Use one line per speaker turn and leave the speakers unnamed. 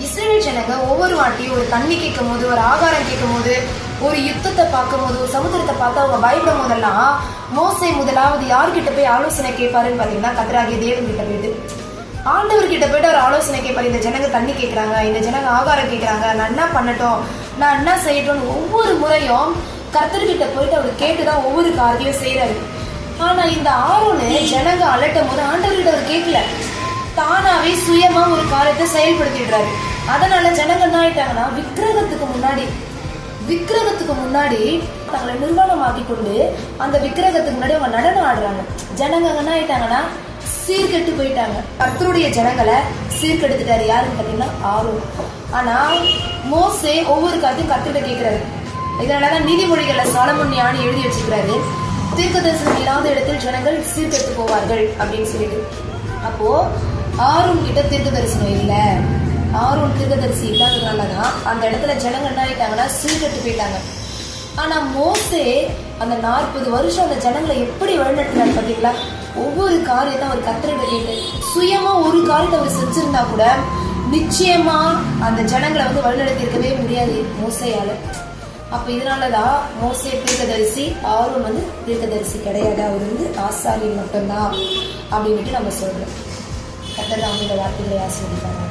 இஸ்ரவேல் ஜனங்க ஒவ்வொரு வாட்டியும் ஒரு தண்ணி கேட்கும் போது, ஒரு ஆகாரம் கேட்கும் போது, ஒரு யுத்தத்தை பார்க்கும் போது, ஒரு சமுத்திரத்தை பார்த்து அவங்க பயப்படும் போதெல்லாம் மோசே முதலாவது யார்கிட்ட போய் ஆலோசனை கேட்பாருன்னு பாத்தீங்கன்னா கர்த்தராகிய தேவன் கிட்ட போயிட்டு ஆண்டவர் கிட்ட போயிட்டு அவர் ஆலோசனை கேட்பாரு. இந்த ஜனங்க தண்ணி கேட்கறாங்க, இந்த ஜனங்க ஆகாரம் கேட்கறாங்க, நான் என்ன பண்ணட்டும், நான் என்ன செய்யட்டும்னு ஒவ்வொரு முறையும் கர்த்தர்கிட்ட போயிட்டு அவர் கேட்டுதான் ஒவ்வொரு காரியத்தையும் செய்யறாரு. ஆனா இந்த ஆரோனு ஜனங்க அலட்டும் போது ஆண்டவர்கிட்ட அவர் கேட்கல, தானாவே சுயமா ஒரு காரியத்தை செயல்படுத்திடுறாரு. அதனால ஜனங்க என்ன ஆயிட்டாங்கன்னா விக்கிரகத்துக்கு முன்னாடி தங்களை நிர்வாணமாக்கி கொண்டு அந்த விக்கிரகத்துக்கு முன்னாடி அவங்க நடனம் ஆடுறாங்க. ஜனங்க என்ன ஆயிட்டாங்கன்னா சீர்கெட்டு போயிட்டாங்க. கர்த்தருடைய ஜனங்களை சீர்கெடுத்துட்டாரு யாருன்னு பாத்தீங்கன்னா ஆரோன். ஆனா மோசே ஒவ்வொரு காரியத்தையும் கர்த்தர்கிட்ட கேட்கிறாரு. இதனாலதான் நீதிமொழிகள்ல சாலமோன் ஞானி எழுதி வச்சுக்கிறாரு, தீர்க்க தரிசனம் இல்லாத இடத்தில் ஜனங்கள் சீர்கெட்டு போவார்கள் அப்படின்னு சொல்லிட்டு. அப்போ ஆரோன் கிட்ட தீர்க்க தரிசனம் இல்ல, ஆரோன் தீர்க்கதரிசி இல்லாததுனாலதான் அந்த இடத்துல ஜனங்க என்ன ஆயிட்டாங்கன்னா சீர்கெட்டு போயிட்டாங்க. ஆனா மோசே அந்த 40 வருஷம் அந்த ஜனங்களை எப்படி வழிநடத்தினார் பாத்தீங்களா? ஒவ்வொரு காரியத்தை அவர் கர்த்தர்கிட்ட கேட்டு சுயமா ஒரு காரியத்தை அவர் செஞ்சிருந்தா கூட நிச்சயமா அந்த ஜனங்களை வழிநடத்தி இருக்கவே முடியாது மோசையால. அப்ப இதனாலதான் மோசே தீர்க்கதரிசி, ஆரோன் தீர்க்கதரிசி கிடையாது, அவர் ஆசாரியன் மட்டும்தான் அப்படின்ட்டு நம்ம சொல்றோம். கர்த்தர் அவங்களோட வார்த்தைகளை ஆசீர்வதிப்பாங்க.